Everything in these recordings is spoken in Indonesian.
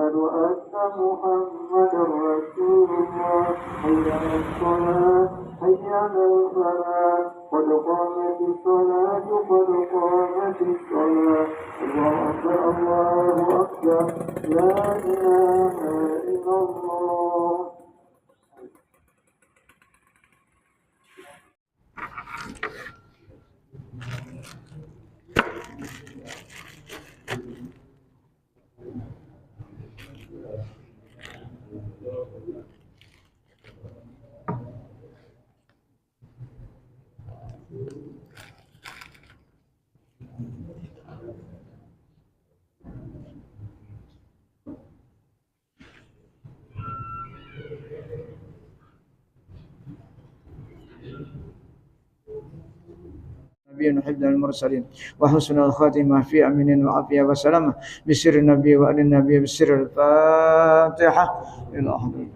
أشهد أن محمدا رسول الله حي على الصلاة حي على الفلاح قد قامت الصلاة قد قامت الصلاة الله أكبر الله أكبر لا إله إلا الله. نبي المرسلين وحسن الخاتمة في أمين وعافية وسلامة بسر النبي وآل النبي بسر الفاتحة إلى آخره.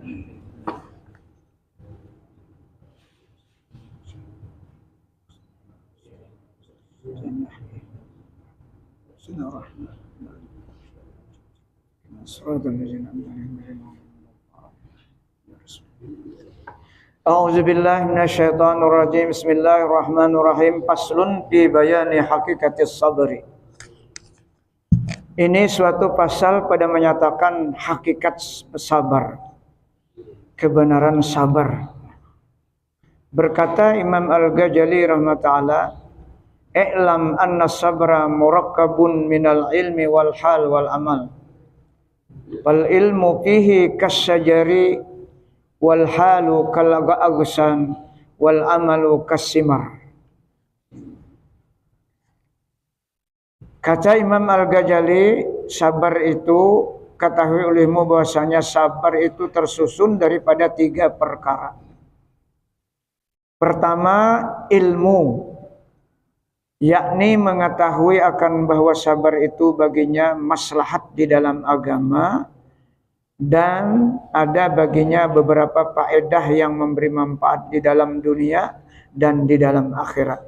A'udzu billahi minasyaitonir rajim. Bismillahirrahmanirrahim. Faslun fi bayani hakikatis sabri. Ini suatu pasal pada menyatakan hakikat sabar, kebenaran sabar. Berkata Imam Al-Ghazali rahmatullah, "I'lam anna sabra murakkabun minal ilmi wal hal wal amal. Wal ilmu fihi kasyajari wal halu kal agsan wal amalu kasimar." Kata Imam Al-Ghazali, sabar itu, ketahui olehmu bahwasanya sabar itu tersusun daripada 3 perkara. Pertama, ilmu, yakni mengetahui akan bahwa sabar itu baginya maslahat di dalam agama dan ada baginya beberapa faedah yang memberi manfaat di dalam dunia dan di dalam akhirat.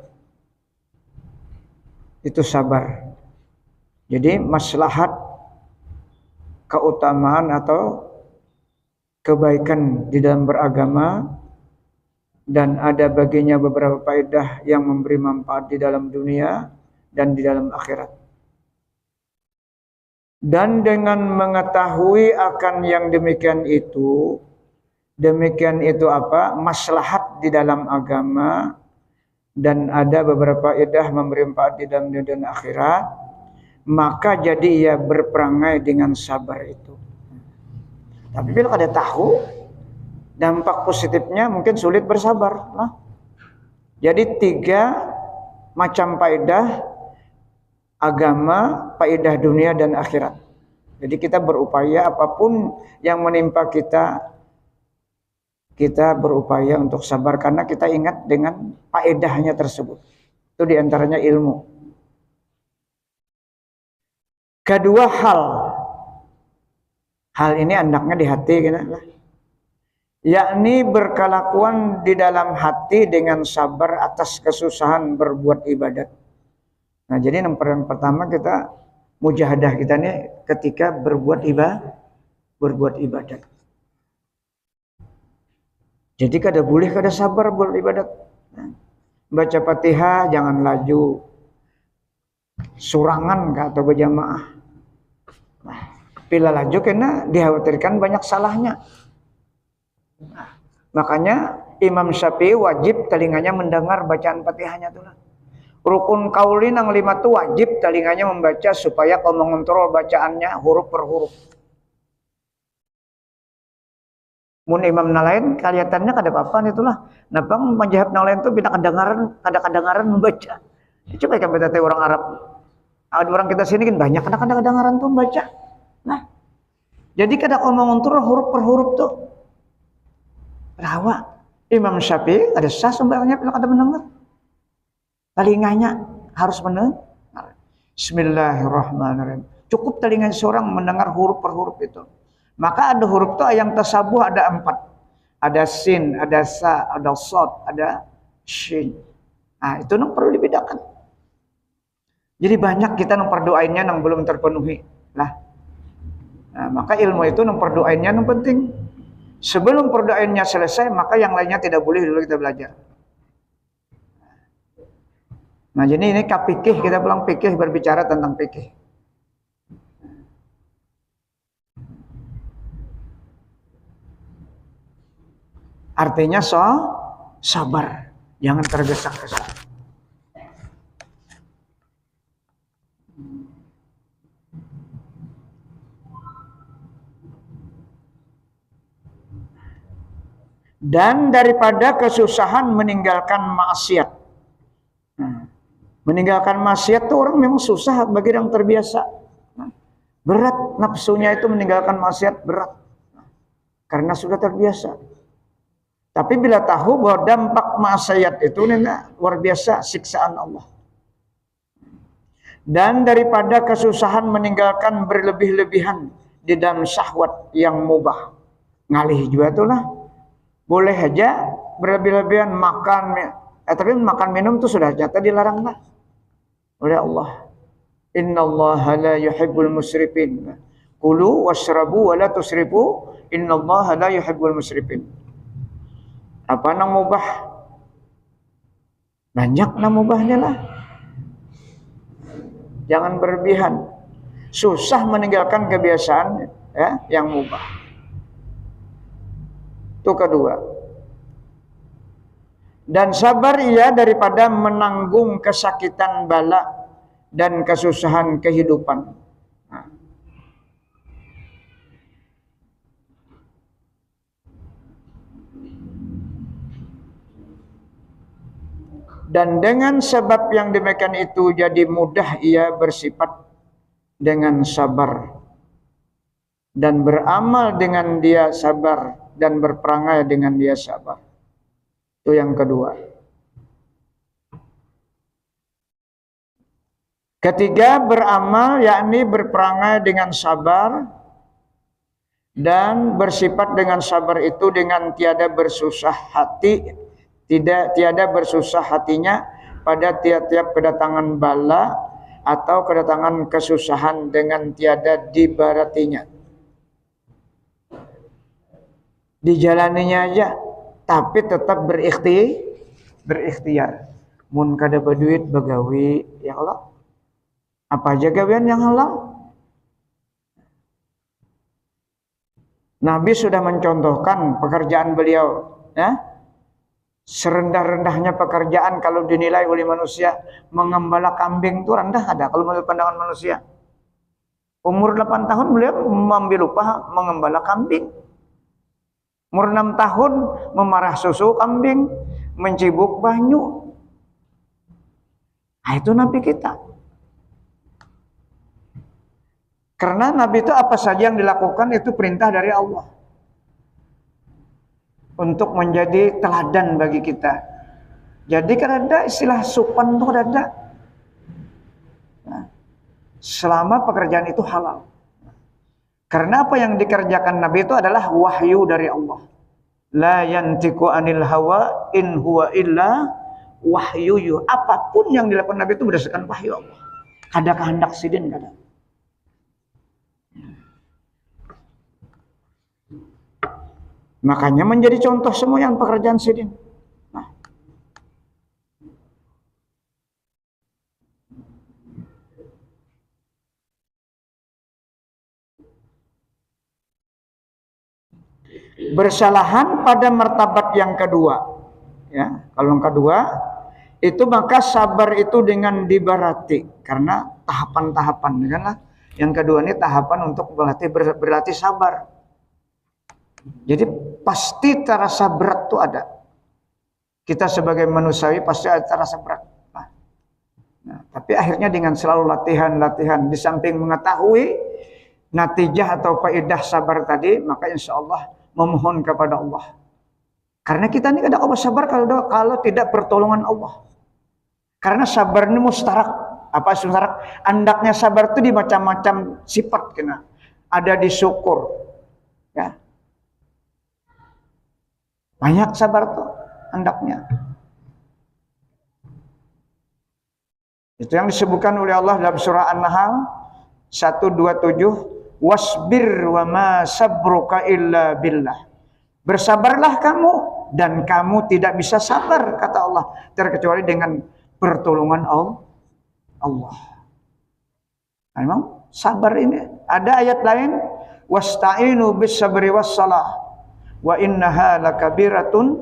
Itu sabar. Jadi maslahat, keutamaan atau kebaikan di dalam beragama dan ada baginya beberapa faedah yang memberi manfaat di dalam dunia dan di dalam akhirat. Dan dengan mengetahui akan yang demikian itu apa? Maslahat di dalam agama dan ada beberapa faedah memberi manfaat di dalam dunia dan akhirat, maka jadi ia berperangai dengan sabar itu. Tapi bila kada tahu dampak positifnya, mungkin sulit bersabar. Nah, jadi 3 macam faedah agama, faedah dunia dan akhirat. Jadi kita berupaya apapun yang menimpa kita berupaya untuk sabar karena kita ingat dengan faedahnya tersebut. Itu diantaranya ilmu. Kedua, hal ini andaknya di hati kita lah. Yakni berkelakuan di dalam hati dengan sabar atas kesusahan berbuat ibadat. Nah, jadi yang pertama kita mujahadah kita nih ketika berbuat ibadat. Jadi kada boleh kada sabar beribadat. Nah, baca Fatihah jangan laju. Surangan atau berjamaah. Nah, bila laju kena dikhawatirkan banyak salahnya. Nah, makanya Imam Syafi'i wajib telinganya mendengar bacaan Fatihahnya tuh. Rukun kauli nang 5 tuh wajib telinganya membaca supaya kau mengontrol bacaannya huruf per huruf. Mun imam nalain kelihatannya kada apa-apa itulah. Napang majhab nalain tuh bila kedengaran membaca. Coba kan beta orang Arab. Ada orang kita sini kan banyak kadang-kadang tuh membaca. Nah, jadi kada kau mengontrol huruf per huruf tuh. Rawa Imam Syafi'i ada sah sembahyangnya bila kada mendengar. Telinganya harus mendengar. Bismillahirrahmanirrahim. Cukup telinga seorang mendengar huruf per huruf itu. Maka ada huruf tuh yang tasabuh ada 4. Ada sin, ada sa, ada sod, ada shin. Nah, itu yang perlu dibedakan. Jadi banyak kita yang berdoainnya yang belum terpenuhi lah. Nah, maka ilmu itu memperdoainnya yang penting. Sebelum perdoainnya selesai, maka yang lainnya tidak boleh dulu kita belajar. Nah, jadi ini fikih, kita bilang fikih, berbicara tentang fikih. Artinya sabar, jangan tergesa-gesa. Dan daripada kesusahan meninggalkan maksiat. Meninggalkan maksiat itu orang memang susah bagi yang terbiasa. Berat nafsunya itu meninggalkan maksiat, berat. Karena sudah terbiasa. Tapi bila tahu bahwa dampak maksiat itu luar biasa siksaan Allah. Dan daripada kesusahan meninggalkan berlebih-lebihan di dalam syahwat yang mubah. Ngalih juga itulah. Boleh aja berlebih-lebihan makan, tapi makan minum itu sudah jatuh dilarang lah oleh Allah. Innallaha la yuhibbul musrifin. Kulu washrabu wa la tusrifu. Innallaha la yuhibbul musrifin. Apa nang mubah? Banyak nang mubahnya lah. Jangan berlebihan. Susah meninggalkan kebiasaan ya yang mubah. Itu kedua. Dan sabar ia daripada menanggung kesakitan bala dan kesusahan kehidupan. Nah. Dan dengan sebab yang demikian itu jadi mudah ia bersifat dengan sabar dan beramal dengan dia sabar dan berperangai dengan dia sabar. Itu yang kedua. Ketiga, beramal yakni berperangai dengan sabar dan bersifat dengan sabar itu dengan tiada bersusah hati, tiada bersusah hatinya pada tiap-tiap kedatangan bala atau kedatangan kesusahan dengan tiada dibaratinya. Dijalaninya aja, tapi tetap berikhtiar. Mun kada berduit begawi, ya Allah. Apa aja gawean yang halal? Nabi sudah mencontohkan pekerjaan beliau, ya. Serendah-rendahnya pekerjaan kalau dinilai oleh manusia, mengembala kambing itu rendah ada kalau menurut pandangan manusia. Umur 8 tahun beliau mengambil upah mengembala kambing. Umur 6 tahun memarah susu kambing, mencibuk banyu. Nah, itu Nabi kita. Karena Nabi itu apa saja yang dilakukan itu perintah dari Allah. Untuk menjadi teladan bagi kita. Jadi kan ada istilah supan itu ada. Nah, selama pekerjaan itu halal. Karena apa yang dikerjakan Nabi itu adalah wahyu dari Allah. La yantiqu anil hawa in huwa illa wahyu. Apapun yang dilakukan Nabi itu berdasarkan wahyu Allah. Kada kehendak sidin kada. Makanya menjadi contoh semua yang pekerjaan sidin. Nah. Bersalahan pada martabat yang kedua. Ya, kalau yang kedua itu maka sabar itu dengan dibarati karena tahapan-tahapan kan lah. Yang kedua ini tahapan untuk berlatih sabar. Jadi pasti terasa berat itu ada. Kita sebagai manusiawi pasti ada terasa berat. Nah, tapi akhirnya dengan selalu latihan, di samping mengetahui natijah atau faedah sabar tadi, maka insya Allah memohon kepada Allah. Karena kita ini kada bisa sabar kalau tidak pertolongan Allah. Karena sabar ini mustarak. Apa mustarak? Andaknya sabar itu di macam-macam sifat kena. Ada di syukur, ya. Banyak sabar tuh hendaknya. Itu yang disebutkan oleh Allah dalam surah An-Nahl 127, wasbir wa ma sabruka illa billah. Bersabarlah kamu dan kamu tidak bisa sabar kata Allah terkecuali dengan pertolongan Allah. Memang sabar ini ada ayat lain wasta'inu bis sabri was salah wa innaha lakabiratun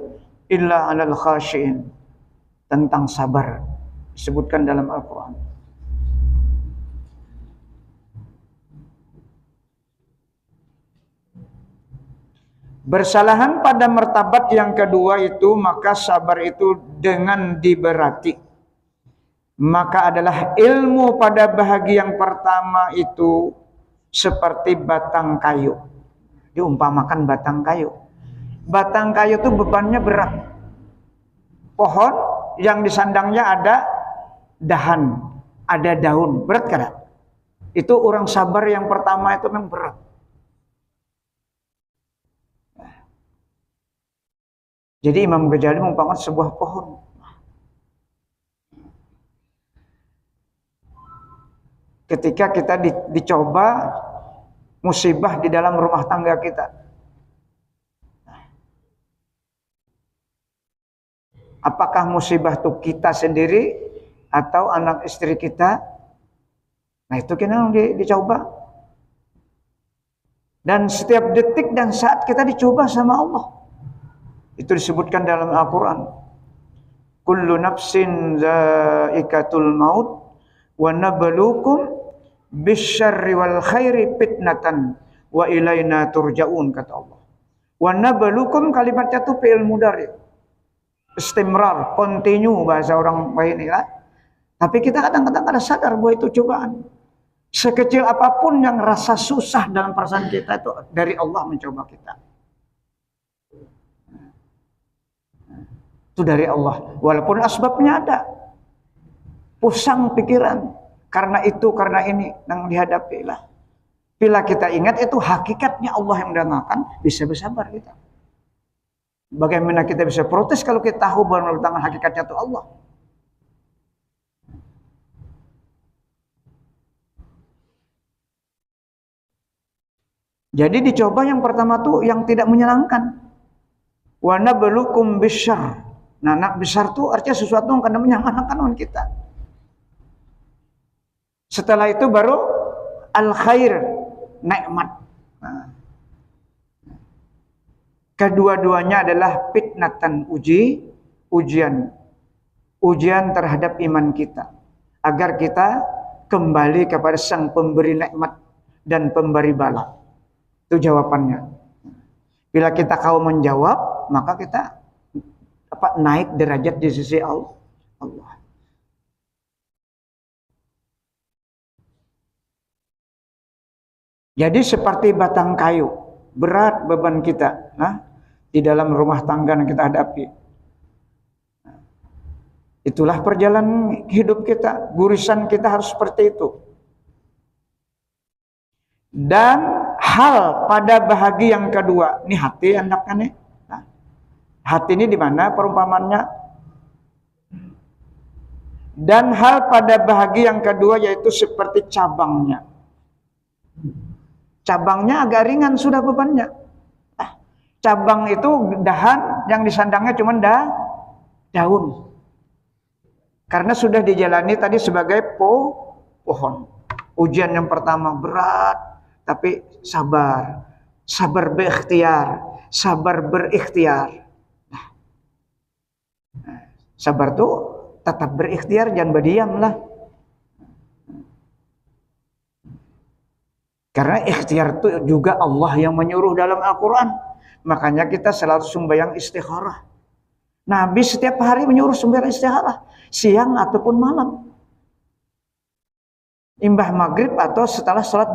illa 'alal khashiin. Tentang sabar disebutkan dalam Al-Qur'an. Bersalahan pada martabat yang kedua itu, maka sabar itu dengan diberati. Maka adalah ilmu pada bahagian yang pertama itu seperti batang kayu. Diumpamakan batang kayu. Batang kayu itu bebannya berat. Pohon yang disandangnya ada dahan, ada daun. Berat kan? Itu orang sabar yang pertama itu memang berat. Jadi Imam Ghazali mengumpamakan sebuah pohon. Ketika kita dicoba musibah di dalam rumah tangga kita. Apakah musibah itu kita sendiri atau anak istri kita? Nah itu kita dicoba. Dan setiap detik dan saat kita dicoba sama Allah. Itu disebutkan dalam Al-Quran. Kullu nafsin zaikatul maut wa nabluukum bisyarri wal khairi fitnatan wa ilaina turja'un kata Allah. Wa nabluukum kalimatnya itu fi'il mudhari. Istimrar, continue bahasa orang baik ini lah. Tapi kita kadang-kadang ada sadar bahwa itu cobaan. Sekecil apapun yang rasa susah dalam perasaan kita itu dari Allah mencoba kita. Itu dari Allah. Walaupun asbabnya ada. Pusang pikiran. Karena itu, karena ini yang dihadapi lah. Bila kita ingat itu hakikatnya Allah yang mendatangkan, bisa bersabar kita. Bagaimana kita bisa protes kalau kita tahu bahwa mendatangkan hakikatnya itu Allah. Jadi dicoba yang pertama tuh yang tidak menyenangkan. Wa nabluukum bisyarr. Nah, nak besar tuh artinya sesuatu yang karena menyenangkan kita. Setelah itu baru al-khair, nikmat. Nah. Kedua-duanya adalah fitnatan ujian terhadap iman kita. Agar kita kembali kepada Sang Pemberi nikmat dan pemberi bala. Itu jawabannya. Bila kita kau menjawab, maka kita naik derajat di sisi Allah. Jadi seperti batang kayu, berat beban kita di dalam rumah tangga yang kita hadapi. Itulah perjalanan hidup kita, gurisan kita harus seperti itu. Dan hal pada bahagian yang kedua, ini hati anaknya nih. Hati ini di mana perumpamannya? Dan hal pada bahagian yang kedua yaitu seperti cabangnya. Cabangnya agak ringan sudah bebannya. Cabang itu dahan yang disandangnya cuma daun. Karena sudah dijalani tadi sebagai pohon. Ujian yang pertama berat, tapi sabar. Sabar berikhtiar. Sabar berikhtiar. Sabar tuh tetap berikhtiar, jangan berdiam lah. Karena ikhtiar itu juga Allah yang menyuruh dalam Al-Quran. Makanya kita selalu sembahyang istikharah. Nabi setiap hari menyuruh sembahyang istikharah, siang ataupun malam. Imbah maghrib atau setelah sholat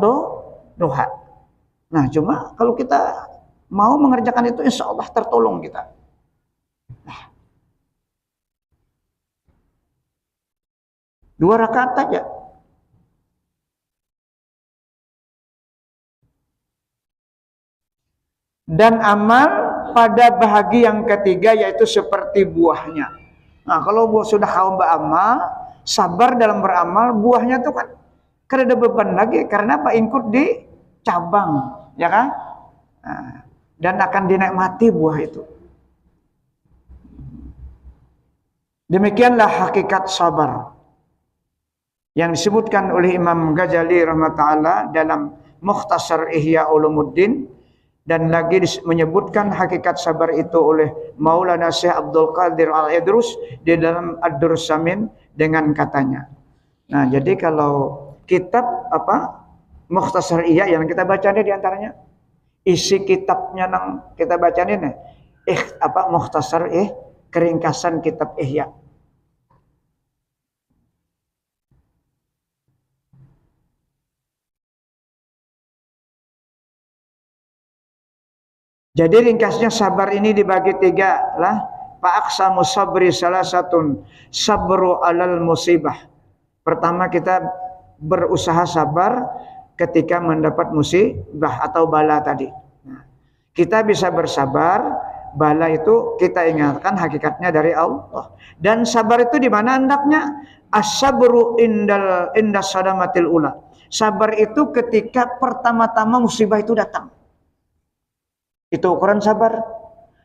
duha. Nah cuma kalau kita mau mengerjakan itu insya Allah tertolong kita. Nah, 2 rakaat aja. Dan amal pada bahagian yang ketiga yaitu seperti buahnya. Nah kalau sudah kau beramal, sabar dalam beramal, buahnya itu kan kada ada beban lagi. Karena apa? Ikut cabang, ya kan? Dan akan dinikmati buah itu. Demikianlah hakikat sabar yang disebutkan oleh Imam Ghazali rahmatullah dalam Mukhtasar Ihya Ulumuddin, dan lagi menyebutkan hakikat sabar itu oleh Maulana Syekh Abdul Qadir Al-Idrus di dalam Ad-Durrus Samin dengan katanya. Nah, jadi kalau kitab Mukhtasar Ihya yang kita baca ini diantaranya isi kitabnya nang kita baca ini Mukhtasar keringkasan kitab Ihya. Jadi ringkasnya sabar ini dibagi tiga lah. Fa'aqsamu sabri salasatun, sabru alal musibah. Pertama, kita berusaha sabar ketika mendapat musibah atau bala tadi. Nah, kita bisa bersabar, bala itu kita ingatkan hakikatnya dari Allah. Dan sabar itu di mana hendaknya? As-sabru indas sadamatil ula. Sabar itu ketika pertama-tama musibah itu datang. Itu ukuran sabar.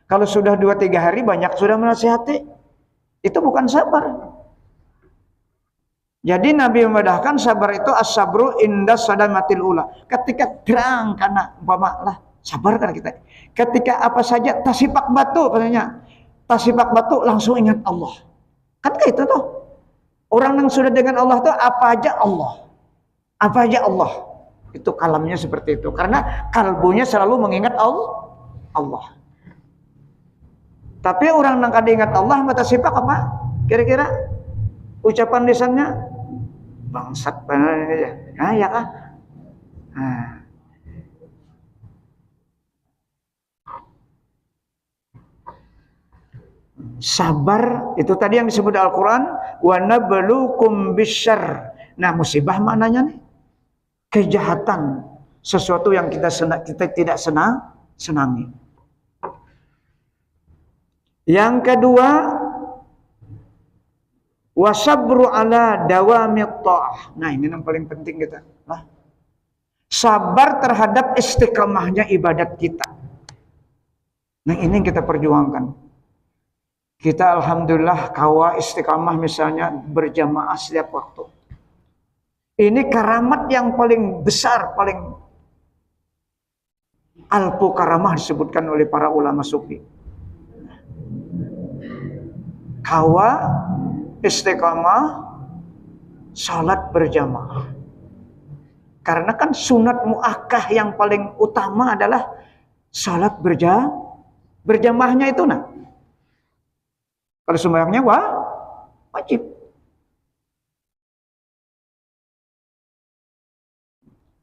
Kalau sudah 2-3 hari banyak sudah menasihati, itu bukan sabar. Jadi Nabi memedahkan sabar itu as-sabru indas sadamatil ula. Ketika derang karena umpama sabar kan kita. Ketika apa saja tasipak batu katanya. Tasipak batu langsung ingat Allah. Kan itu tuh. Orang yang sudah dengan Allah tuh apa aja Allah. Apa aja Allah. Itu kalamnya seperti itu. Karena kalbunya selalu mengingat Allah. Tapi orang yang kada ingat Allah mata sipak apa? Kira-kira ucapan lisannya bangsat benar aja. Nah, ya kan? Nah. Sabar itu tadi yang disebut Al-Qur'an, wa nabluukum bisyarr. Nah, musibah maknanya nih kejahatan, sesuatu yang kita tidak senangi. Yang kedua, wasabru ala dawamit ta'ah. Nah, ini yang paling penting kita. Sabar terhadap istiqamahnya ibadat kita. Nah, ini yang kita perjuangkan. Kita alhamdulillah kawa istiqamah misalnya berjamaah setiap waktu. Ini karamat yang paling besar, paling alpu karamah disebutkan oleh para ulama sufi. Kawa istiqamah salat berjamaah. Karena kan sunat muakkah yang paling utama adalah salat berjamaahnya itu nah. Kalau sembahyangnya wajib.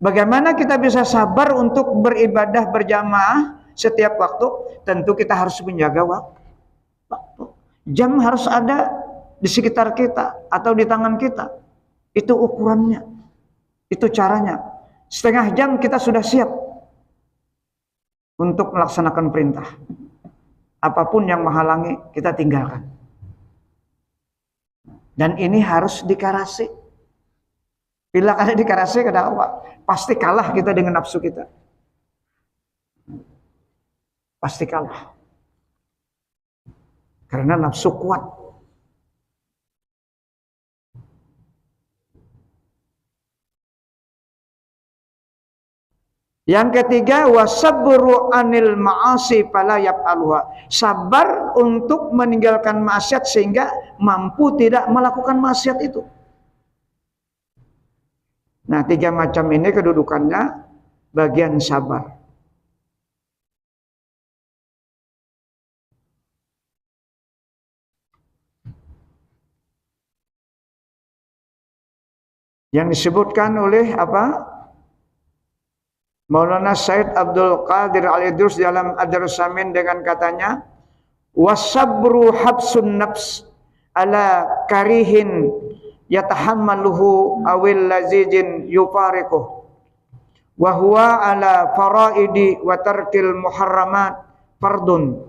Bagaimana kita bisa sabar untuk beribadah berjamaah setiap waktu? Tentu kita harus menjaga waktu. Jam harus ada di sekitar kita atau di tangan kita. Itu ukurannya. Itu caranya. Setengah jam kita sudah siap untuk melaksanakan perintah. Apapun yang menghalangi kita tinggalkan. Dan ini harus dikarasi. Bila kada dikarasi kada apa? Pasti kalah kita dengan nafsu kita. Pasti kalah. Karena nafsu kuat. Yang ketiga, wasabru anil ma'asi fala yaf'aluha. Sabar untuk meninggalkan maksiat sehingga mampu tidak melakukan maksiat itu. Nah, 3 macam ini kedudukannya bagian sabar. Yang disebutkan oleh Maulana Syekh Abdul Qadir Al-Idrus dalam Ad-Durrus Samin dengan katanya, wasabru habsun nafs ala karihin yatahammaluhu awil lazijin yufariquh wa huwa ala faraidi wa tarkil muharramat fardun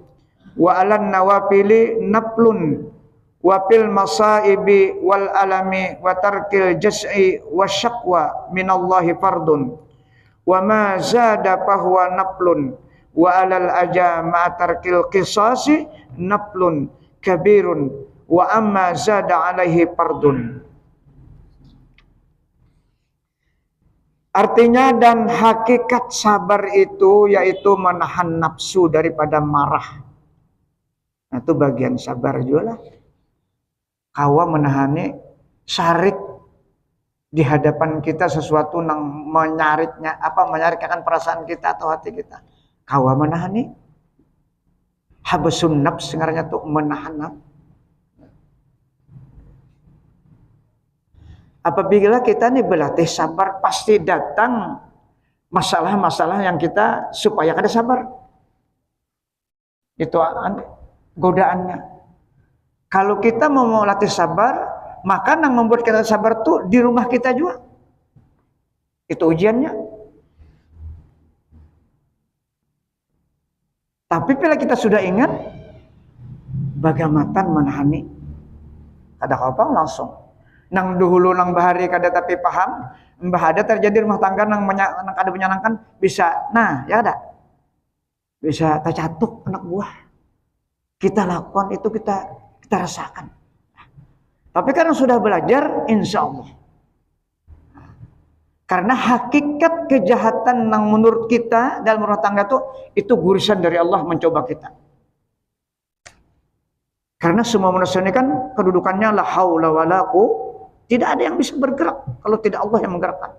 wa ala nawafili naflun wa fil masaibi wal alami wa tarkil jas'i wa syaqwa minallahi fardun wa ma zada fahuwa naflun wa alal aja ma tarkil qisasi naflun kabirun wa amma zada alaihi fardun. Artinya dan hakikat sabar itu yaitu menahan nafsu daripada marah. Nah, itu bagian sabar juga lah. Kawa menahani syarik di hadapan kita sesuatu yang menyarikkan perasaan kita atau hati kita. Kawa menahani. Habasun nafs sebenarnya tuh menahan nafsu. Apabila kita nih berlatih sabar, pasti datang masalah-masalah yang kita supaya kada sabar. Itu godaannya. Kalau kita mau latih sabar, maka yang membuat kita sabar tuh di rumah kita juga. Itu ujiannya. Tapi bila kita sudah ingat, bagaimana menahani, kada apa langsung. Nang dahulu nang bahari kada tapi paham, mbah ada terjadi rumah tangga nang kada menyenangkan bisa, nah ya ada, bisa tercatuk anak buah. Kita lakukan itu kita rasakan. Tapi karena sudah belajar, insya Allah. Karena hakikat kejahatan yang menurut kita dalam rumah tangga itu gurisan dari Allah mencoba kita. Karena semua manusia ini kan kedudukannya la haula wala quwwata. Tidak ada yang bisa bergerak kalau tidak Allah yang menggerakkan.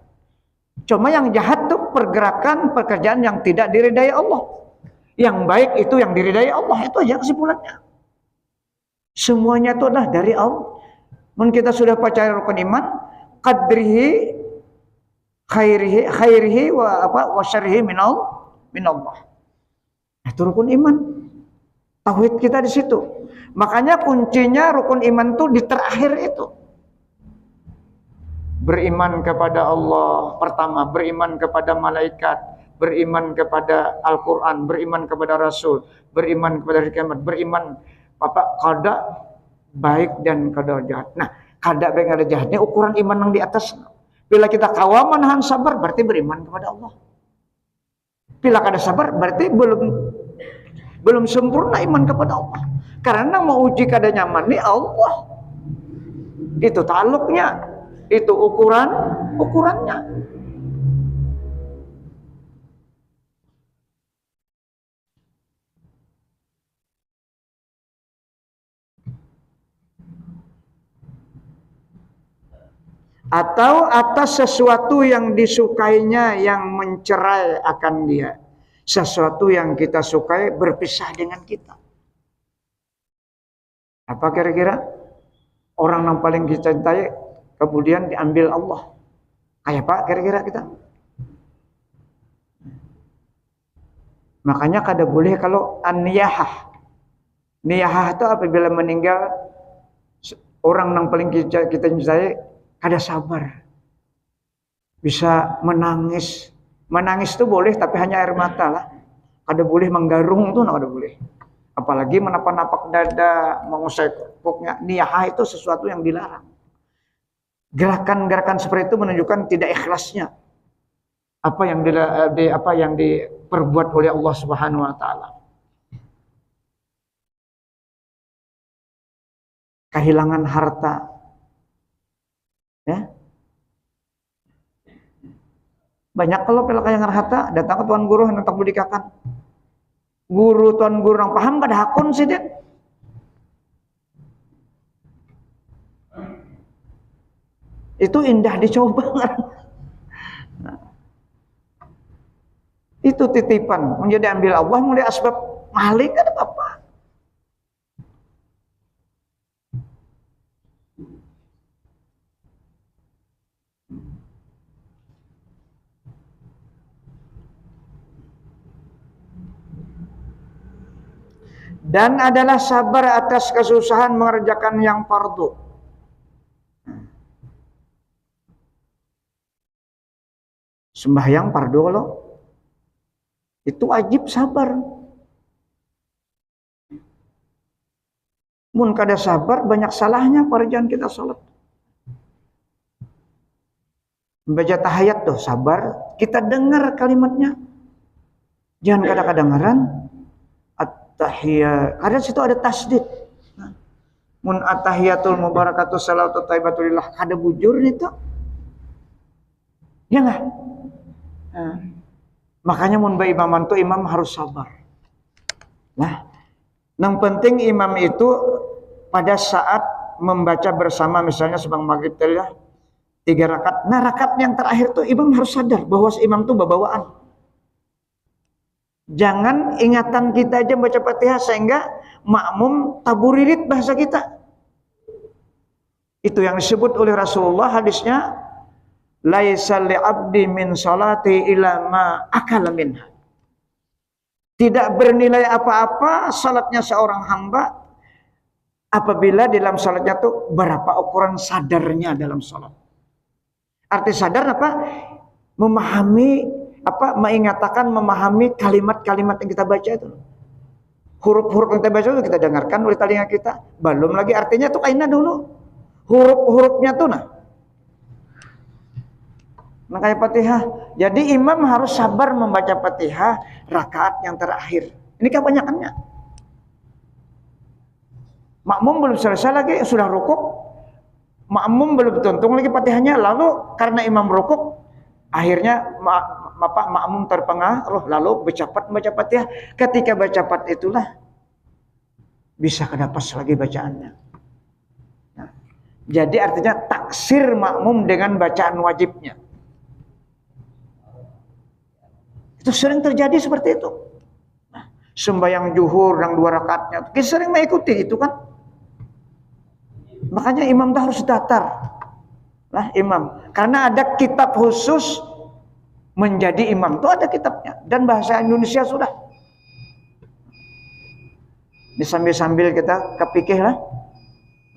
Cuma yang jahat tuh pergerakan pekerjaan yang tidak diridai Allah. Yang baik itu yang diridai Allah, itu aja kesimpulannya. Semuanya itu adalah dari Allah. Mun kita sudah percaya rukun iman, qadrihi khairihi wa syarrihi minallah. Itu rukun iman. Tauhid kita di situ. Makanya kuncinya rukun iman itu di terakhir itu. Beriman kepada Allah pertama, beriman kepada malaikat, beriman kepada Al-Quran, beriman kepada Rasul, beriman kepada hari kiamat, beriman kada baik dan kada jahat. Nah, kada baik kada jahat ini ukuran iman yang di atas. Bila kita kawa menahan sabar berarti beriman kepada Allah. Bila kada sabar berarti belum sempurna iman kepada Allah. Karena mau uji kada nyaman ini Allah. Itu taluknya. Itu ukurannya. Atau atas sesuatu yang disukainya yang mencerai akan dia. Sesuatu yang kita sukai berpisah dengan kita. Apa kira-kira? Orang yang paling kita cintai kemudian diambil Allah. Kayak apa kira-kira kita? Makanya kada boleh kalau an-niyahah. Niyahah itu apabila meninggal orang yang paling kita cintai kada sabar. Bisa menangis. Menangis itu boleh tapi hanya air mata lah. Kada boleh menggarung itu kada boleh. Apalagi menapak-napak dada, mengusap pokoknya. Niyahah itu sesuatu yang dilarang. Gerakan-gerakan seperti itu menunjukkan tidak ikhlasnya apa yang diperbuat oleh Allah Subhanahu wa taala. Kehilangan harta. Ya. Banyak kalau kehilangan harta datang ke tuan guru hendak budikakan. Tuan guru yang paham kada hakun sih dia. Itu indah dicoba. Nah, itu titipan. Menjadi ambil Allah, mulai asbab maling kan apa? Dan adalah sabar atas kesusahan mengerjakan yang fardu. Sembahyang fardu kalau itu wajib sabar. Mun kada sabar banyak salahnya perjalanan kita salat. Membaca tahiyat tuh sabar, kita dengar kalimatnya. Jangan kadang-kadengaran at-tahiyat. Ada situ ada tasdid. Mun at-tahiyatul mubarakatuh salatu thayyibatulillah kada bujur itu. Ya enggak? Nah, makanya mun ba imaman tuh imam harus sabar. Nah, yang penting imam itu pada saat membaca bersama misalnya sebelum maghrib ya 3 rakaat. Nah, rakaat yang terakhir tuh imam harus sadar bahwa imam tuh bawaan. Jangan ingatan kita aja baca Fatihah sehingga makmum taburirit bahasa kita. Itu yang disebut oleh Rasulullah hadisnya, laisa li'abdi min salati ila ma akala minha. Tidak bernilai apa-apa salatnya seorang hamba apabila dalam salatnya tuh berapa ukuran sadarnya dalam salat. Arti sadar apa? Memahami apa? Mengatakan memahami kalimat-kalimat yang kita baca itu. Huruf-huruf yang kita baca itu kita dengarkan oleh telinga kita. Belum lagi artinya tuh aina dulu. Huruf-hurufnya tuh nah. Makanya Fatihah. Jadi imam harus sabar membaca Fatihah rakaat yang terakhir. Ini kebanyakannya. Makmum belum selesai lagi sudah rukuk. Makmum belum tuntung lagi Fatihahnya, lalu karena imam rukuk akhirnya makmum terpengaruh lalu bercepat baca Fatihah. Ketika baca Fatihah itulah bisa kedapas lagi bacaannya. Nah, jadi artinya taksir makmum dengan bacaan wajibnya. Itu sering terjadi seperti itu. Nah, sembahyang zuhur yang 2 rakaatnya kita sering mengikuti itu kan. Makanya imam itu harus datar. Lah imam, karena ada kitab khusus menjadi imam. Itu ada kitabnya dan bahasa Indonesia sudah. Ini sambil-sambil kita kepikir lah.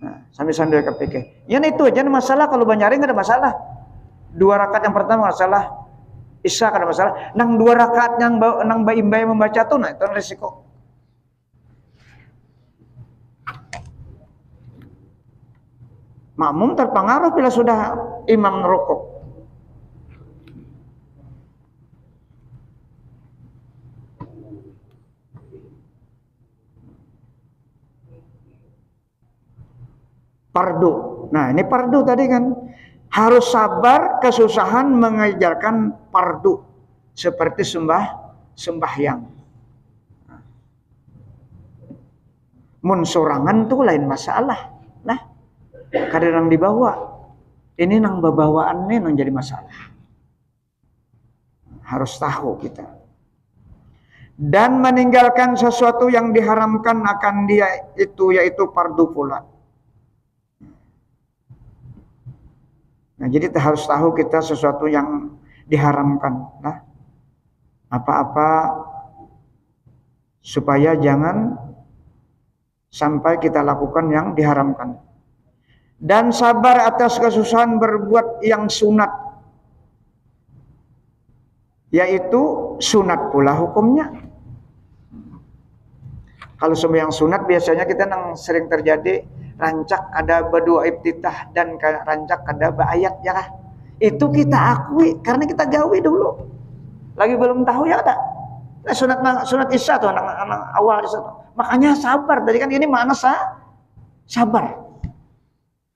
Nah, sambil-sambil kepikir. Ya itu aja masalah kalau banyarin enggak ada masalah. 2 rakaat yang pertama masalah. Isya kada masalah. Nang 2 rakaat yang nang baimbai membaca tuh nah itu resiko. Makmum terpengaruh bila sudah imam rukuk. Fardu. Nah, ini fardu tadi kan. Harus sabar kesusahan mengajarkan fardu seperti sembahyang. Mun sorangan tuh lain masalah. Nah, kadang dibawa. Ini nang bawaan nih nang jadi masalah. Harus tahu kita. Dan meninggalkan sesuatu yang diharamkan akan dia itu yaitu fardu pula. Nah, jadi kita harus tahu kita sesuatu yang diharamkan. Nah, apa-apa supaya jangan sampai kita lakukan yang diharamkan. Dan sabar atas kesusahan berbuat yang sunat. Yaitu sunat pula hukumnya. Kalau sembahyang sunat biasanya kita nang sering terjadi rancak ada berdua iftitah dan rancak ada ayat ya kah? Itu kita akui karena kita gawe dulu. Lagi belum tahu ya ada. Nah, sunat isya tuh anak awal isya tuh. Makanya sabar. Tadi kan ini mana sabar.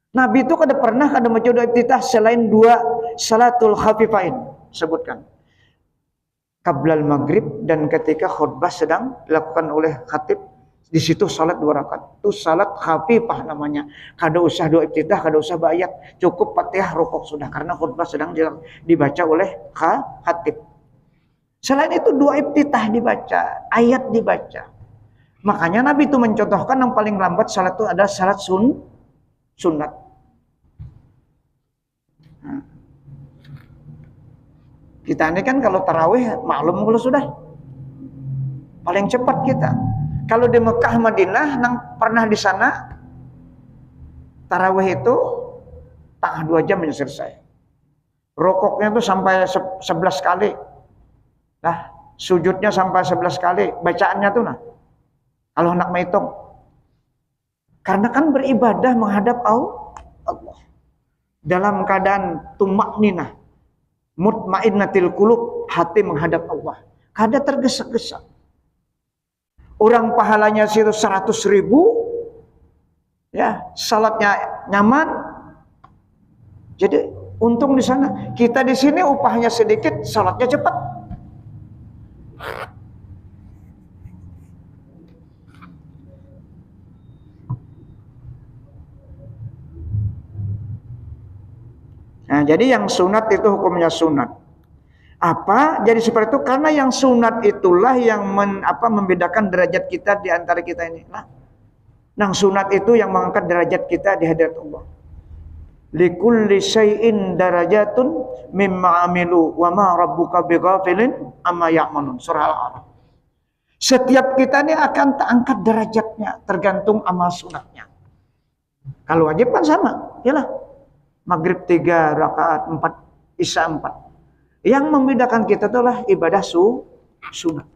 Nabi itu kada pernah kada baca doa iftitah selain 2 salatul khafifain sebutkan. Qablal maghrib dan ketika khutbah sedang dilakukan oleh khatib. Di situ salat 2 rakaat. Itu salat khafifah namanya. Kada usah doa iftitah, kada usah bayat. Cukup Fatihah rukuk sudah karena khutbah sedang dibaca oleh khatib. Selain itu doa iftitah dibaca, ayat dibaca. Makanya Nabi itu mencontohkan yang paling lambat salat itu ada salat sunat. Nah. Kita ini kan kalau tarawih maklum kalau sudah paling cepat kita. Kalau di Mekah Madinah nang pernah di sana tarawih itu tengah 2 jam yang selesai. Rokoknya tuh sampai 11 kali. Nah, sujudnya sampai 11 kali. Bacaannya tuh nah. Kalau hendak menghitung. Karena kan beribadah menghadap Allah. Dalam keadaan tumak ninah. mutmainnatil qulub, hati menghadap Allah. Kada tergesa-gesa. Orang pahalanya situ 100.000, ya, salatnya nyaman. Jadi untung di sana. Kita di sini upahnya sedikit, salatnya cepat. Nah, jadi yang sunat itu hukumnya sunat. Apa? Jadi seperti itu karena yang sunat itulah yang membedakan derajat kita di antara kita ini. Nah, yang sunat itu yang mengangkat derajat kita di hadirat Allah. Likulli syai'in darajatun mimma amilu wa ma rabbuka bighafilin amma ya'malun. Surah Al-A'raf. Setiap kita ini akan terangkat derajatnya tergantung amal sunatnya. Kalau wajib kan sama, yalah. Maghrib 3 rakaat, 4 Isya 4. Yang membedakan kita itulah ibadah sunat.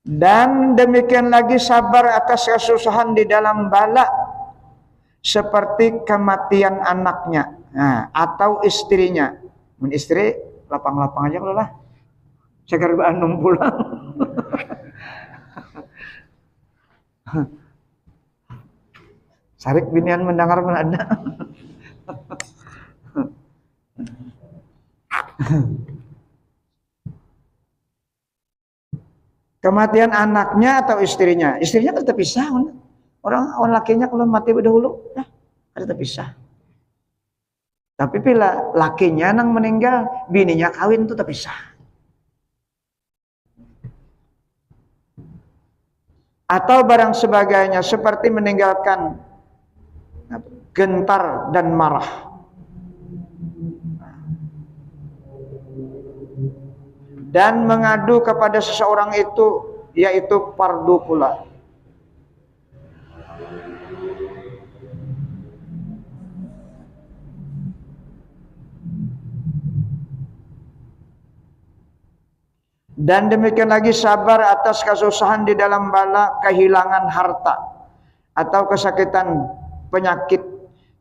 Dan demikian lagi sabar atas kesusahan di dalam bala, seperti kematian anaknya, atau istrinya. Istri lapang-lapang aja kalau lah. Segar Bandung pulang. Sarik binian mendengar pun ada. Kematian anaknya atau istrinya. Istrinya tetap pisah. Orang lakinya kalau mati dahulu, ya tetap pisah. Tapi bila lakinya nang meninggal, bininya kawin itu tetap pisah. Atau barang sebagainya seperti meninggalkan gentar dan marah. Dan mengadu kepada seseorang itu, yaitu fardu pula. Dan demikian lagi sabar atas kesusahan di dalam bala, kehilangan harta atau kesakitan, penyakit,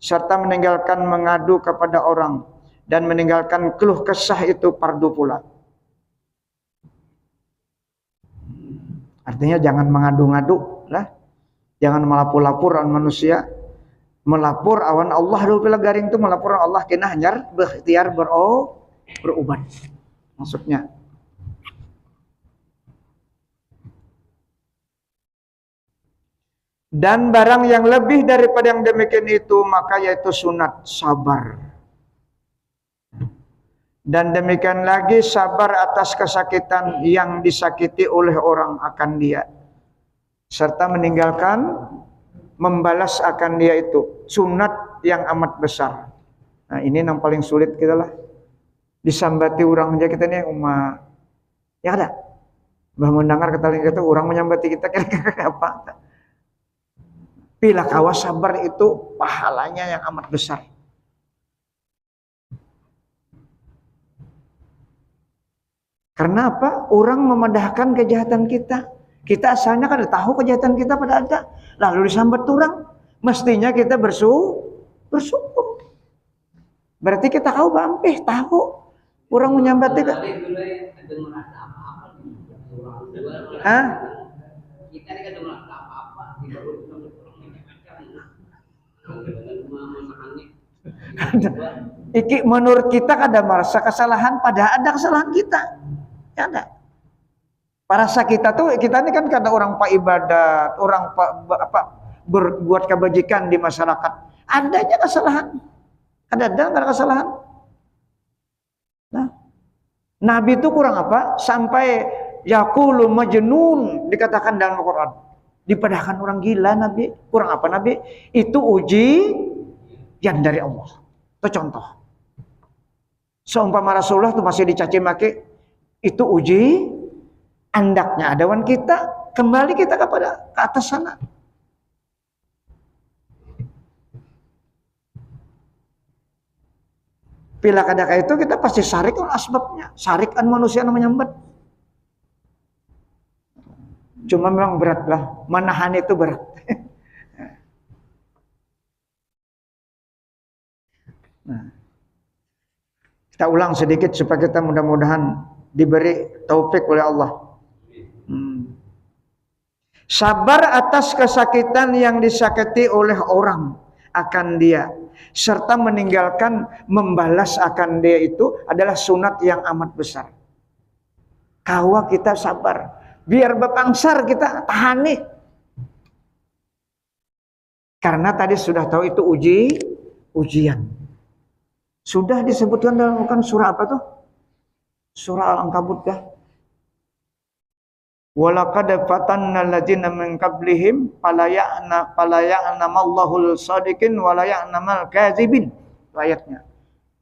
serta meninggalkan mengadu kepada orang dan meninggalkan keluh kesah, itu fardu pula. Artinya jangan mengadu-ngadu lah, jangan melapor-lapor manusia, melapor awan Allah dulu bila garing itu melapor Allah kena hanyar berikhtiar berubat. Maksudnya dan barang yang lebih daripada yang demikian itu, maka yaitu sunat sabar. Dan demikian lagi sabar atas kesakitan yang disakiti oleh orang akan dia, serta meninggalkan membalas akan dia, itu sunat yang amat besar. Nah ini yang paling sulit kita lah. Disambati orang aja kita nih umat. Ya ada. Bah mendengar kata orang menyambati kita kira-kira apa? Bila kawas sabar itu pahalanya yang amat besar. Karena apa? Orang memandahkan kejahatan kita. Kita asalnya kan tahu kejahatan kita pada ada. Lalu disambat orang. Mestinya kita bersyukur. Berarti kita tahu bampih, tahu. Orang menyambat kita. Hah? Kita ini kan merasa apa-apa. Iki menurut kita kada merasa kesalahan, padahal ada kesalahan kita. Ya ada. Parasa kita tuh, kita ini kan kada orang pak ibadat, orang berbuat kebajikan di masyarakat. Adanya kesalahan. Ada kesalahan. Nah, Nabi itu kurang apa? Sampai yaqulu majnun dikatakan dalam Al-Qur'an. Dipadahkan orang gila Nabi. Kurang apa Nabi? Itu uji yang dari Allah. Itu contoh. Seumpama Rasulullah itu masih dicaci maki, itu uji andaknya adawan kita, kembali kita ke atas sana. Bila kadang itu kita pasti sarik asbabnya, sarikan manusia namanya nyambat. Cuma memang berat lah, menahan itu berat. Nah, kita ulang sedikit supaya kita mudah-mudahan diberi taufik oleh Allah. Sabar atas kesakitan yang disakiti oleh orang akan dia, serta meninggalkan membalas akan dia, itu adalah sunat yang amat besar. Kawa kita sabar, biar bepangsar kita tahani. Karena tadi sudah tahu itu ujian. Sudah disebutkan dalam bukan surah apa tuh? Surah Al-Ankabut dah. Walaqad fatanna alladziina min qablihim falaya'namallahul shadiqin wa laya'namal kadzibin. Ayatnya.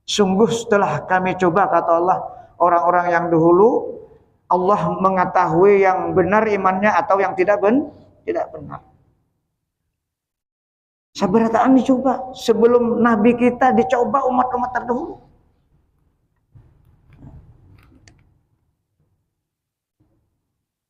Sungguh setelah kami coba, kata Allah, orang-orang yang dahulu, Allah mengetahui yang benar imannya atau yang tidak benar. Sabarataan dicoba. Sebelum Nabi kita dicoba umat-umat terdahulu.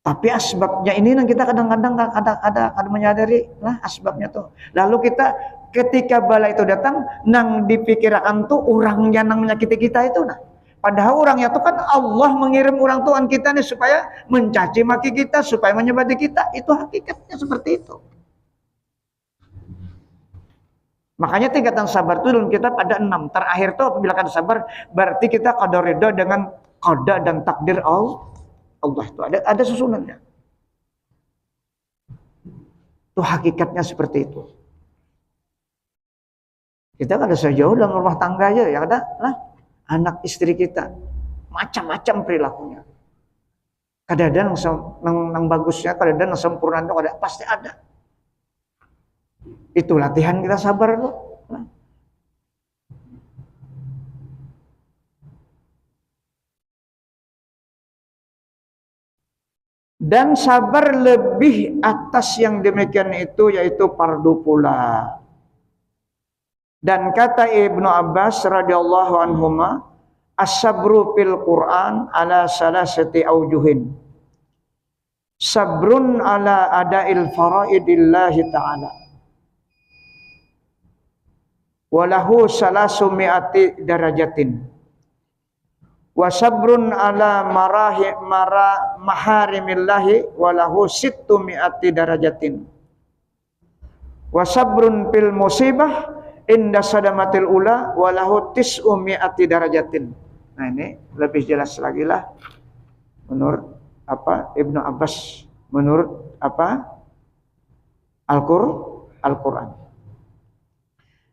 Tapi asbabnya ini yang kita kadang-kadang ada menyadari lah asbabnya tuh. Lalu kita ketika bala itu datang, nang dipikirkan tuh orangnya nang menyakiti kita itu nah. Padahal orangnya tuh kan Allah mengirim orang Tuhan kita nih supaya mencaci maki kita, supaya menyebati kita. Itu hakikatnya seperti itu. Makanya tingkatan sabar itu dalam kitab ada 6. Terakhir tuh apabila kata sabar, berarti kita qada ridha dengan qada dan takdir Allah itu ada susunannya. Itu hakikatnya seperti itu. Kita kada sejauh dalam rumah tangga aja ya ada lah, anak istri kita macam-macam perilakunya. Kadang-kadang yang bagusnya, kadang-kadang yang sempurna itu ada, pasti ada. Itu latihan kita sabar loh. Dan sabar lebih atas yang demikian itu, yaitu fardu pula. Dan kata Ibnu Abbas radhiyallahu anhuma, as-sabru fil Quran ala salasati aujuhin. Sabrun ala ada'il faraidillahi ta'ala. Walahu salasu mi'ati darajatin. Wa sabrun ala maharimillahi walahu sittu mi'ati darajatin. Wa sabrun fil musibah inda sadamatil ula walahu tis'u mi'ati darajatin. Nah ini lebih jelas lagi lah menurut apa Ibnu Abbas, menurut apa Al-Quran.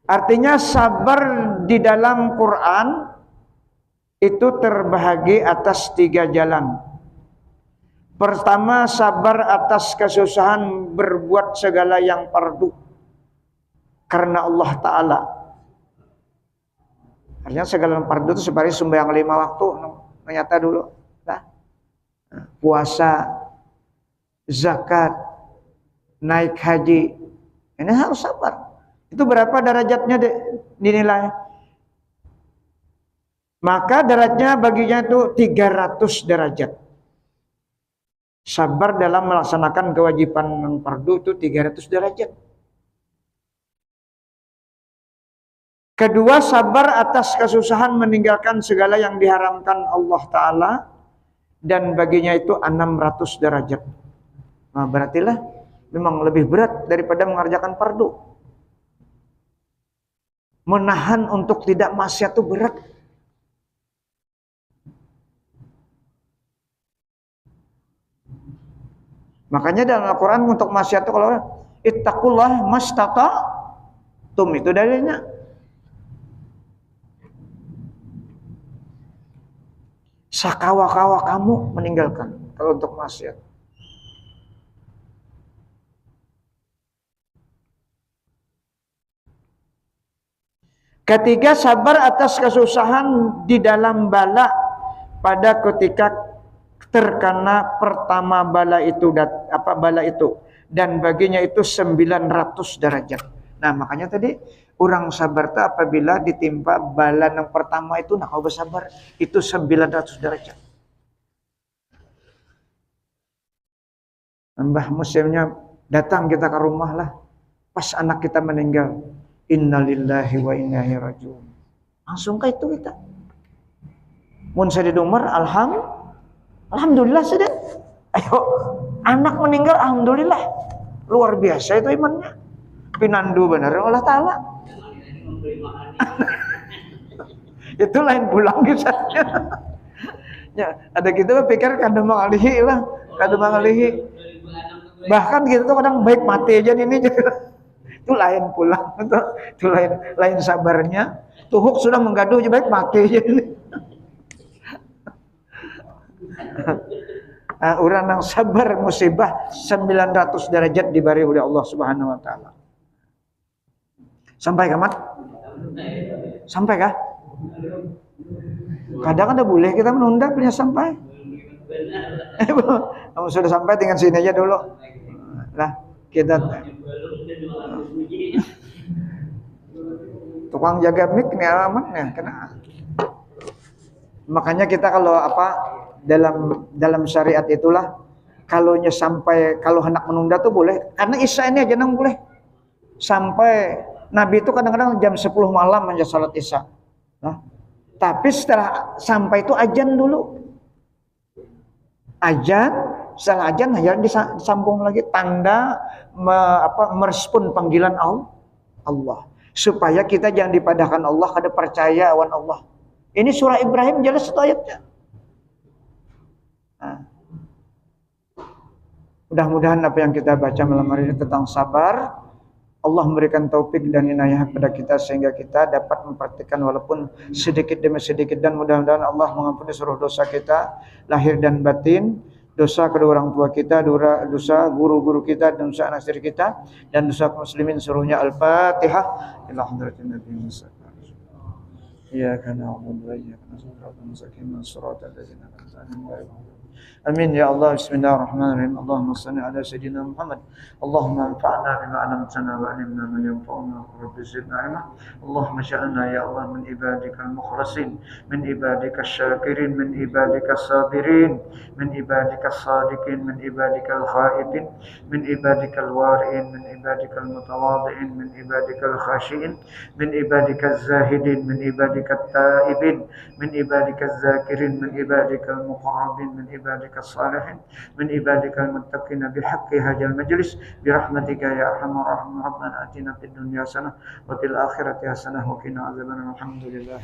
Artinya sabar di dalam Quran itu terbahagi atas 3 jalan. Pertama, sabar atas kesusahan berbuat segala yang fardu karena Allah Ta'ala. Artinya segala yang fardu itu sebagai sembahyang 5 waktu. Ternyata dulu nah, puasa, zakat, naik haji, ini harus sabar. Itu berapa derajatnya dinilai? Maka derajatnya baginya itu 300 derajat. Sabar dalam melaksanakan kewajiban yang fardu itu 300 derajat. Kedua, sabar atas kesusahan meninggalkan segala yang diharamkan Allah Ta'ala, dan baginya itu 600 derajat. Nah berartilah memang lebih berat daripada mengerjakan fardu. Menahan untuk tidak maksiat itu berat. Makanya dalam Al-Quran untuk maksiat itu kalau ittaqullah mastata'tum, itu dalilnya. Sakawa-kawa kamu meninggalkan kalau untuk maksiat. Ketiga, sabar atas kesusahan di dalam bala pada ketika terkena pertama bala itu dan baginya itu 900 derajat. Nah makanya tadi orang sabar itu apabila ditimpa bala yang pertama itu nah kau bersabar itu 900 derajat. Mbah musimnya datang kita ke rumah lah. Pas anak kita meninggal. Innalillahi wa inna ilaihi rajiun. Langsung ke itu kita. Mun saya di Dumar, alhamdulillah sudah. Ayo, anak meninggal alhamdulillah. Luar biasa itu imannya. Pinandu benar Allah Ta'ala. Itu lain pulang kisahnya. Ya, ada kita pikir kadang mengalihi lah, kadang mengalihi. Bahkan gitu tuh kadang baik mati aja ini. Itu lain pulang, itu lain sabarnya. Tuhuk sudah menggaduh aja baik mati aja ini. Orang yang sabar musibah 900 derajat diberi oleh Allah Subhanahu wa taala. Sampai kamat? Sampai kah? Kadang ada boleh kita menunda punya sampai. Kamu sudah sampai dengan sini aja dulu. Lah, kita tukang jaga mic nih alamatnya kena. Makanya kita kalau dalam syariat itulah kalau hendak menunda tuh boleh. Karena Isya ini aja nang boleh. Sampai Nabi itu kadang-kadang jam 10 malam aja salat Isya. Nah, tapi setelah sampai itu azan dulu. Azan, setelah azan ya disambung lagi tanda merespon panggilan Allah. Supaya kita jangan dipadahkan Allah, kada percaya awan Allah. Ini surah Ibrahim jelas itu ayatnya. Nah. Mudah-mudahan apa yang kita baca malam hari ini tentang sabar, Allah memberikan taufik dan inayah kepada kita sehingga kita dapat mempraktikkan walaupun sedikit demi sedikit, dan mudah-mudahan Allah mengampuni seluruh dosa kita lahir dan batin, dosa kedua orang tua kita, dosa guru-guru kita, dan dosa anak istri kita, dan dosa muslimin seluruhnya. Al-Fatihah. Ila hadratin Nabi Musa. Iyyaka na'budu wa iyyaka nasta'in. Shiratal ladzina an'amta 'alaihim. Amin ya Allah. Bismillahirrahmanirrahim. Allahumma shalli ala sayyidina Muhammad. Allahumma anfa'na bima 'allamtana wa 'allimna ma yanfa'una wa rabbi zidna 'ilma. Allahumma ja'alna ya Allah min ibadikal mukhlasin, min ibadikal syakirin, min ibadikal sabirin, min ibadikal sadiqin, min ibadikal khaifin, min ibadikal wari'in, min ibadikal mutawadhi'in, min ibadikal khashi'in, min ibadikal zahidin, min ibadikal taibin, min ibadikal zakirin, min ibadikal muqarrabin, min ibadikal salihin, min ibadikal muttaqin bihaqqi hadzal majlis birahmatika ya arhamar rahimin. Rabbana atina fid dunya hasanah wa fil akhirati hasanah wa qina adzabannar. Alhamdulillah.